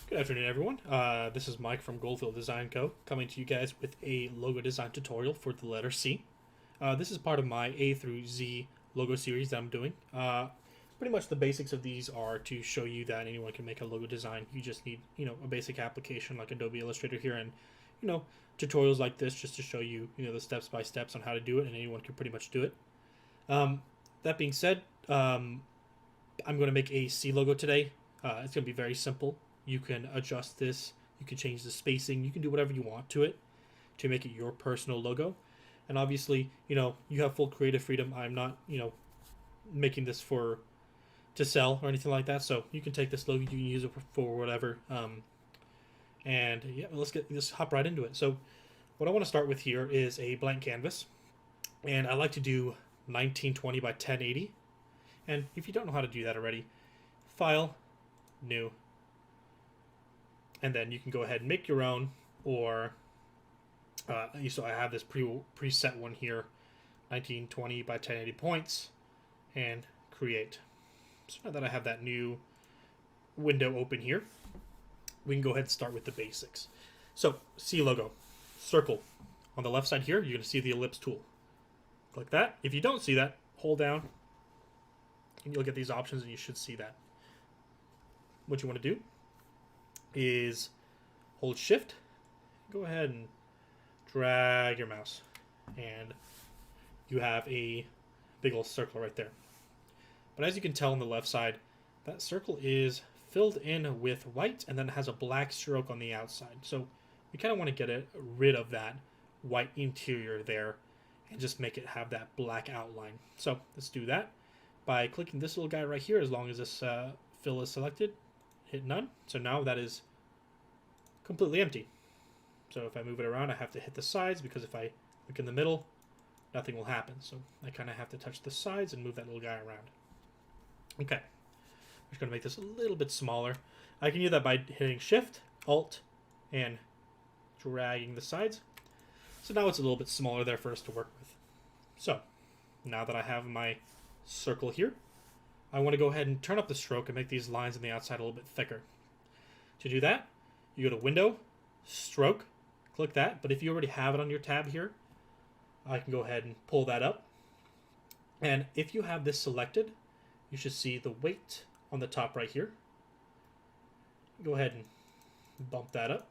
Good afternoon, everyone. This is Mike from Goldfield Design Co. coming to you guys with a logo design tutorial for the letter C. This is part of my A through Z logo series that I'm doing. Pretty much the basics of these are to show you that anyone can make a logo design. You just need, a basic application like Adobe Illustrator here and, tutorials like this just to show you, the steps by steps on how to do it, and anyone can pretty much do it. That being said, I'm going to make a C logo today. It's going to be very simple. You can adjust this, you can change the spacing, you can do whatever you want to it to make it your personal logo. And obviously, you have full creative freedom. I'm not, making this to sell or anything like that. So you can take this logo, you can use it for whatever. And yeah, let's hop right into it. So what I want to start with here is a blank canvas, and I like to do 1920 by 1080. And if you don't know how to do that already, File, New, and then you can go ahead and make your own, or so I have this preset one here, 1920 by 1080 points, and create. So now that I have that new window open here, we can go ahead and start with the basics. So C logo, circle. On the left side here, you're going to see the ellipse tool. Click that. If you don't see that, hold down, and you'll get these options, and you should see that. What you want to do is hold shift, go ahead and drag your mouse, and you have a big old circle right there. But as you can tell on the left side, that circle is filled in with white and then it has a black stroke on the outside. So we kind of want to get rid of that white interior there and just make it have that black outline. So let's do that by clicking this little guy right here. As long as this fill is selected, hit none. So now that is completely empty. So if I move it around, I have to hit the sides, because if I look in the middle, nothing will happen. So I kind of have to touch the sides and move that little guy around. Okay, I'm just going to make this a little bit smaller. I can do that by hitting Shift, Alt, and dragging the sides. So now it's a little bit smaller there for us to work with. So now that I have my circle here, I want to go ahead and turn up the stroke and make these lines on the outside a little bit thicker. To do that, you go to Window, Stroke, click that. But if you already have it on your tab here, I can go ahead and pull that up. And if you have this selected, you should see the weight on the top right here. Go ahead and bump that up.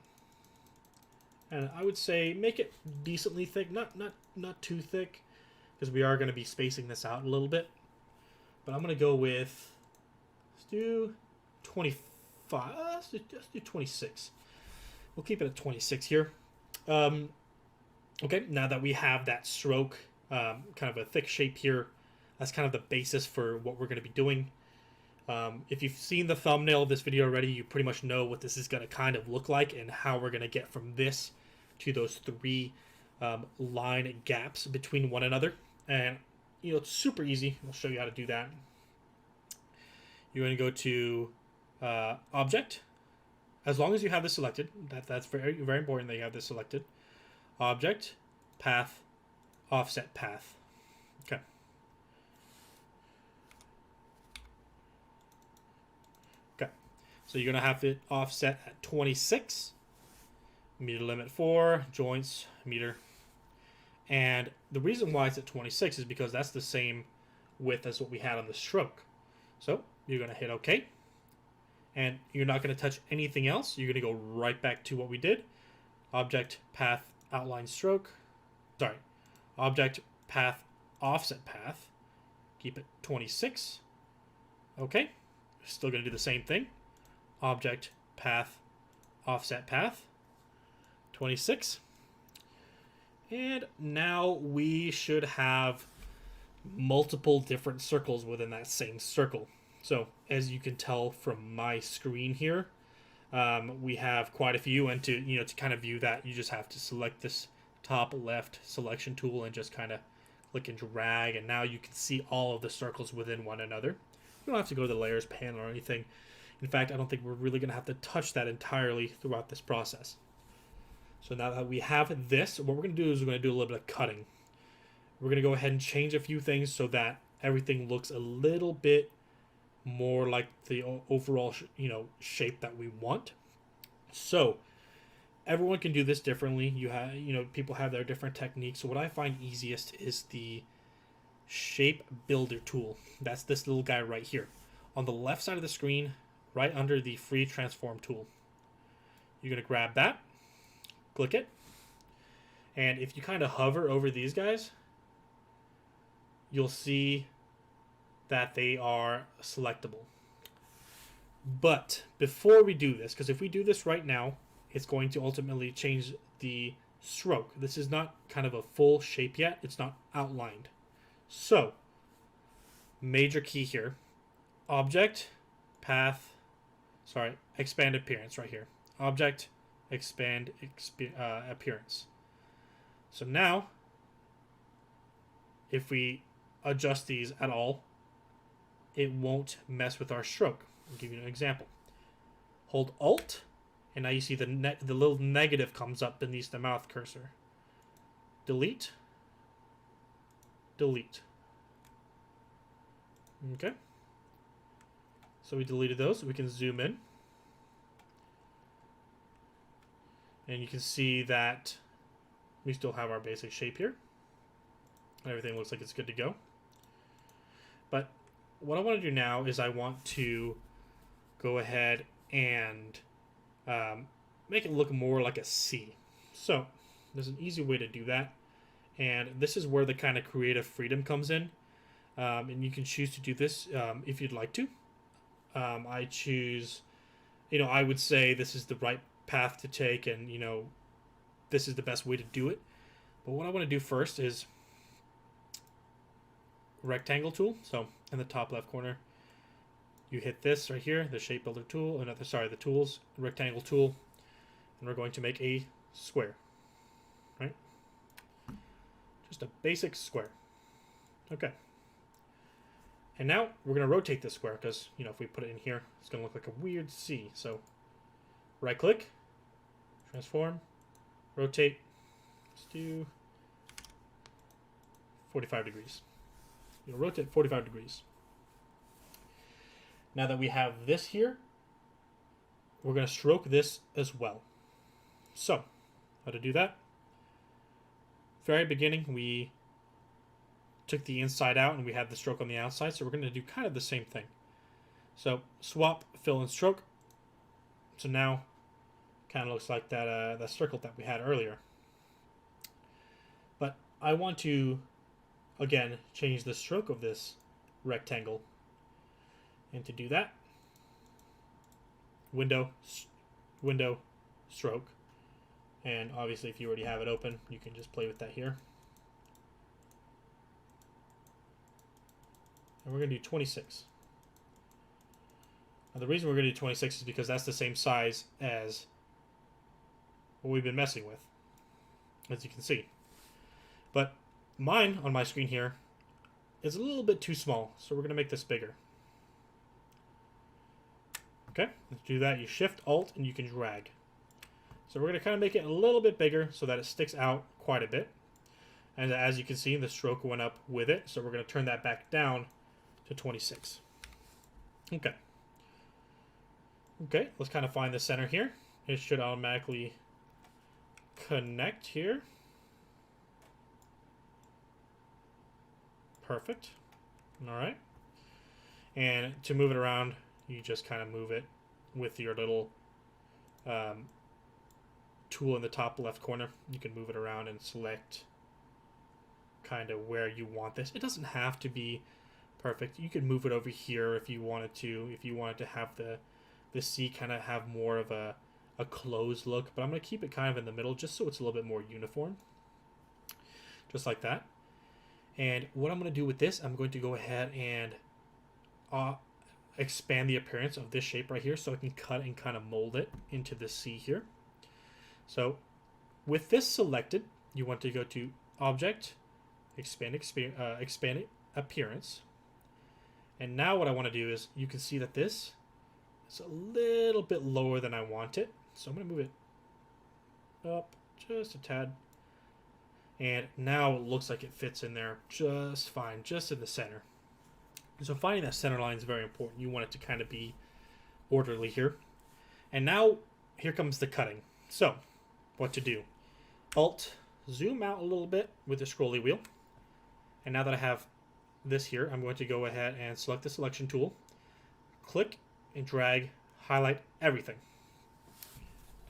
And I would say make it decently thick, not too thick, because we are going to be spacing this out a little bit. But I'm going to go with, let's do 25, let's do 26. We'll keep it at 26 here. Okay, now that we have that stroke, kind of a thick shape here, that's kind of the basis for what we're going to be doing. If you've seen the thumbnail of this video already, you pretty much know what this is going to kind of look like and how we're going to get from this to those three line gaps between one another. And it's super easy. I'll show you how to do that. You're going to go to Object. As long as you have this selected, that's very, very important that you have this selected. Object, Path, Offset Path. Okay. Okay. So you're going to have it offset at 26. Meter limit 4, joints, meter. And the reason why it's at 26 is because that's the same width as what we had on the stroke. So you're going to hit OK. And you're not going to touch anything else. You're going to go right back to what we did. Object, Path, Outline, Stroke. Sorry. Object, Path, Offset Path. Keep it 26. OK. Still going to do the same thing. Object, Path, Offset Path. 26. And now we should have multiple different circles within that same circle. So as you can tell from my screen here, we have quite a few, and to kind of view that, you just have to select this top left selection tool and just kind of click and drag, and now you can see all of the circles within one another. You don't have to go to the layers panel or anything. In fact, I don't think we're really going to have to touch that entirely throughout this process. So now that we have this, what we're going to do is we're going to do a little bit of cutting. We're going to go ahead and change a few things so that everything looks a little bit more like the overall shape that we want. So everyone can do this differently. People have their different techniques. So what I find easiest is the shape builder tool. That's this little guy right here. On the left side of the screen, right under the free transform tool. You're going to grab that, click it, and if you kind of hover over these guys, you'll see that they are selectable. But before we do this, because if we do this right now, it's going to ultimately change the stroke. This is not kind of a full shape yet. It's not outlined. So, major key here. Object, path, expand appearance right here. Object, expand appearance. So now, if we adjust these at all, it won't mess with our stroke. I'll give you an example. Hold Alt, and now you see the little negative comes up beneath the mouth cursor. Delete. Delete. Okay. So we deleted those. We can zoom in. And you can see that we still have our basic shape here. Everything looks like it's good to go. But what I want to do now is I want to go ahead and make it look more like a C. So there's an easy way to do that. And this is where the kind of creative freedom comes in. And you can choose to do this if you'd like to. I choose, I would say this is the right path to take, and this is the best way to do it. But what I want to do first is rectangle tool. So in the top left corner, you hit this right here, the shape builder tool, the tools, rectangle tool, and we're going to make a square, right? Just a basic square. Okay. And now we're going to rotate this square because, if we put it in here, it's going to look like a weird C. So right click, transform, rotate. Let's do 45 degrees. Rotate 45 degrees. Now that we have this here, we're going to stroke this as well. So, how to do that? Very beginning, we took the inside out and we had the stroke on the outside, so we're going to do kind of the same thing. So, swap, fill, and stroke. So now, kind of looks like that circle that we had earlier. But I want to, again, change the stroke of this rectangle. And to do that, window, stroke. And obviously if you already have it open, you can just play with that here. And we're going to do 26. Now the reason we're going to do 26 is because that's the same size as what we've been messing with, as you can see. But mine on my screen here is a little bit too small, so we're going to make this bigger. Okay, let's do that. You shift Alt and you can drag. So we're going to kind of make it a little bit bigger so that it sticks out quite a bit. And as you can see, the stroke went up with it, so we're going to turn that back down to 26. Okay. Okay, let's kind of find the center here. It should automatically connect here. Perfect. All right. And to move it around, you just kind of move it with your little tool in the top left corner. You can move it around and select kind of where you want this. It doesn't have to be perfect. You could move it over here if you wanted to. If you wanted to have the C kind of have more of a closed look. But I'm going to keep it kind of in the middle just so it's a little bit more uniform. Just like that. And what I'm going to do with this, I'm going to go ahead and expand the appearance of this shape right here so I can cut and kind of mold it into the C here. So with this selected, you want to go to Object, Expand Appearance. And now what I want to do is, you can see that this is a little bit lower than I want it. So I'm going to move it up just a tad. And now it looks like it fits in there just fine, just in the center. So finding that center line is very important. You want it to kind of be orderly here. And now here comes the cutting. So, what to do? Alt, zoom out a little bit with the scrolly wheel. And now that I have this here, I'm going to go ahead and select the selection tool, click and drag, highlight everything.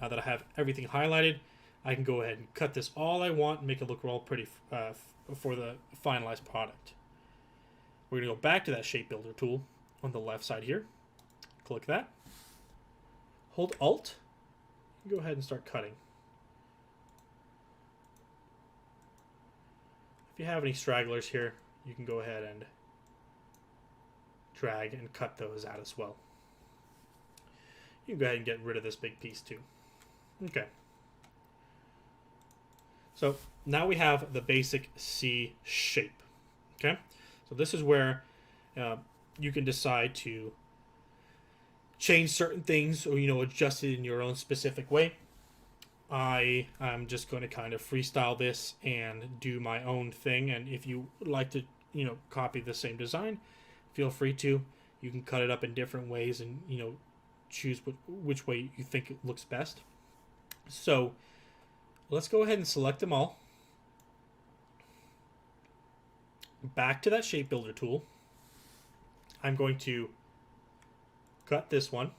Now that I have everything highlighted, I can go ahead and cut this all I want and make it look all pretty for the finalized product. We're going to go back to that shape builder tool on the left side here. Click that. Hold Alt. And go ahead and start cutting. If you have any stragglers here, you can go ahead and drag and cut those out as well. You can go ahead and get rid of this big piece too. Okay. So now we have the basic C shape. Okay. So this is where you can decide to change certain things or, adjust it in your own specific way. I'm just going to kind of freestyle this and do my own thing. And if you would like to, copy the same design, feel free to. You can cut it up in different ways and, choose which way you think it looks best. So let's go ahead and select them all. Back to that shape builder tool. I'm going to cut this one.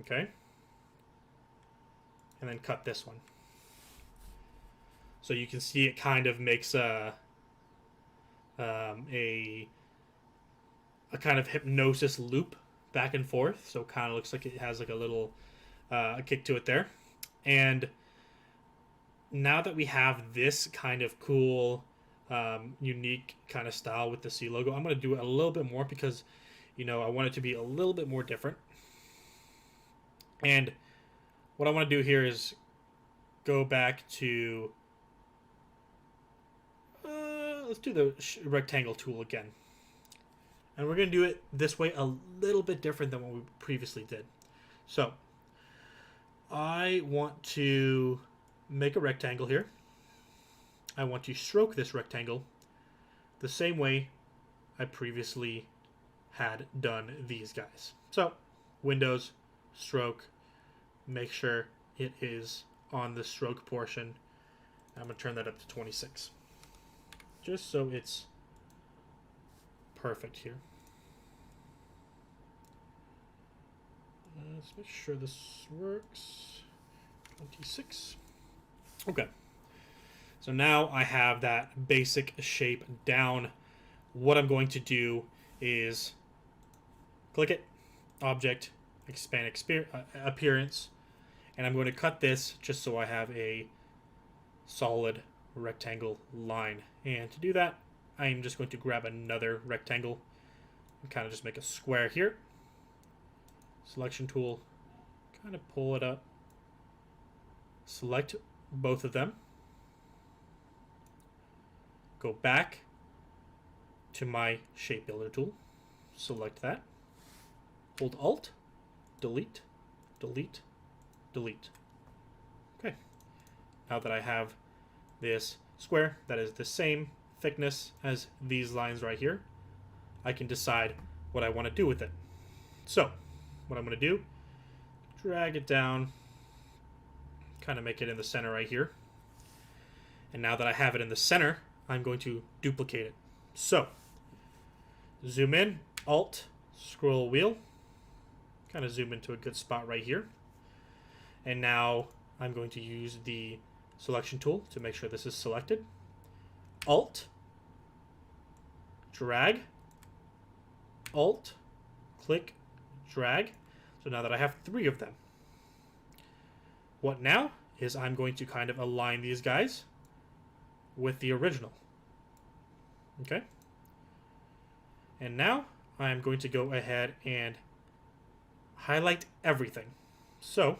Okay. And then cut this one. So you can see it kind of makes a kind of hypnosis loop back and forth. So it kind of looks like it has like a little kick to it there. And now that we have this kind of cool, unique kind of style with the C logo, I'm going to do it a little bit more because, I want it to be a little bit more different. And what I want to do here is go back to, let's do the rectangle tool again. And we're going to do it this way a little bit different than what we previously did. So I want to make a rectangle here. I want to stroke this rectangle the same way I previously had done these guys. So Windows, stroke, make sure it is on the stroke portion. I'm going to turn that up to 26. Just so it's perfect here. Let's make sure this works. 26. Okay. So now I have that basic shape down. What I'm going to do is click it, Object, Expand Appearance, and I'm going to cut this just so I have a solid rectangle line. And to do that, I'm just going to grab another rectangle and kind of just make a square here. Selection tool, kind of pull it up, select both of them, go back to my shape builder tool, select that, hold Alt, delete, delete, delete. Okay, now that I have this square that is the same thickness as these lines right here, I can decide what I want to do with it. So what I'm going to do, drag it down, kind of make it in the center right here. And now that I have it in the center, I'm going to duplicate it. So zoom in, Alt, scroll wheel, kind of zoom into a good spot right here. And now I'm going to use the selection tool to make sure this is selected. Alt, drag, Alt, click, drag. So now that I have 3 of them, what now is I'm going to kind of align these guys with the original. Okay. And now I'm going to go ahead and highlight everything. So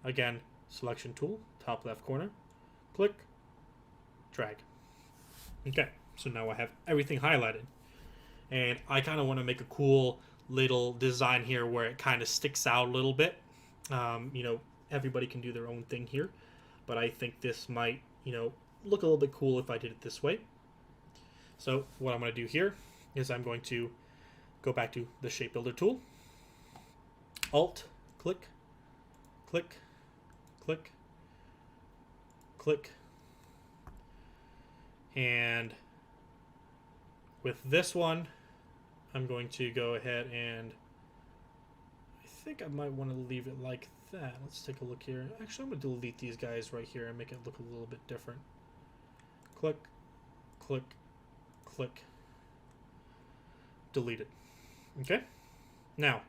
again, selection tool, top left corner, click, drag. Okay, so now I have everything highlighted. And I kind of want to make a cool little design here where it kind of sticks out a little bit. Everybody can do their own thing here, but I think this might, look a little bit cool if I did it this way. So what I'm going to do here is I'm going to go back to the shape builder tool, Alt, click, click, click, click. And with this one, I'm going to go ahead and I think I might want to leave it like that. Let's take a look here. Actually, I'm going to delete these guys right here and make it look a little bit different. Click, click, click, delete it. Okay? Now,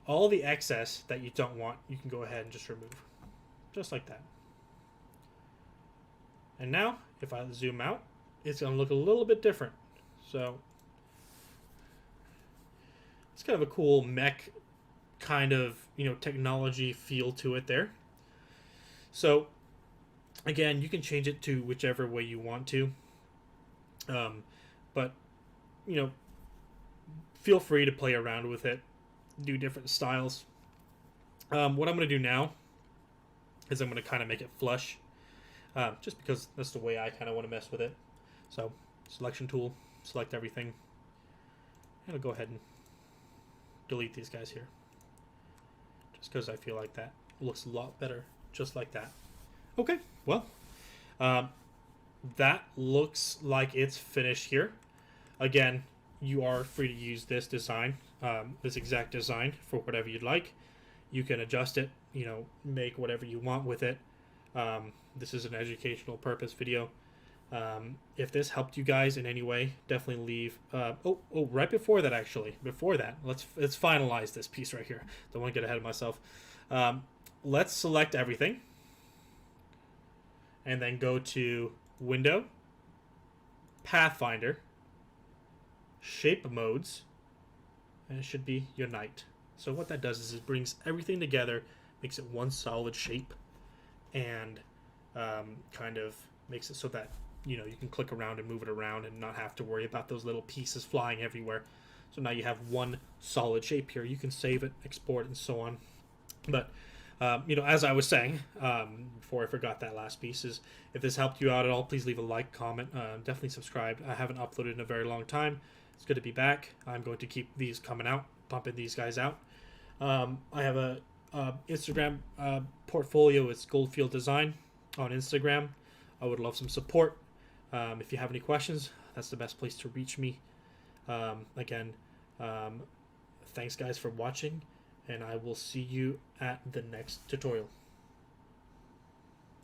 all the excess that you don't want, you can go ahead and just remove. Just like that. And now, if I zoom out, it's going to look a little bit different. So, it's kind of a cool mech kind of, technology feel to it there. So, again, you can change it to whichever way you want to. But, feel free to play around with it. Do different styles. What I'm going to do now is I'm going to kind of make it flush. Just because that's the way I kind of want to mess with it. So, selection tool, select everything. And I'll go ahead and delete these guys here. Just because I feel like that looks a lot better just like that. Okay, well, that looks like it's finished here. Again, you are free to use this design, this exact design for whatever you'd like. You can adjust it, make whatever you want with it. This is an educational purpose video. If this helped you guys in any way, definitely leave. Right before that, actually, let's finalize this piece right here. Don't want to get ahead of myself. Let's select everything, and then go to Window, Pathfinder, Shape Modes, and it should be Unite. So what that does is it brings everything together, makes it one solid shape, and kind of makes it so that you can click around and move it around and not have to worry about those little pieces flying everywhere. So now you have one solid shape here. You can save it, export it, and so on. But as I was saying before I forgot that last piece, is if this helped you out at all, please leave a like, comment, definitely subscribe. I haven't uploaded in a very long time. It's good to be back. I'm going to keep these coming out, pumping these guys out. I have a Instagram portfolio. It's Goldfield Design on Instagram. I would love some support. If you have any questions, that's the best place to reach me. Again, thanks guys for watching, and I will see you at the next tutorial.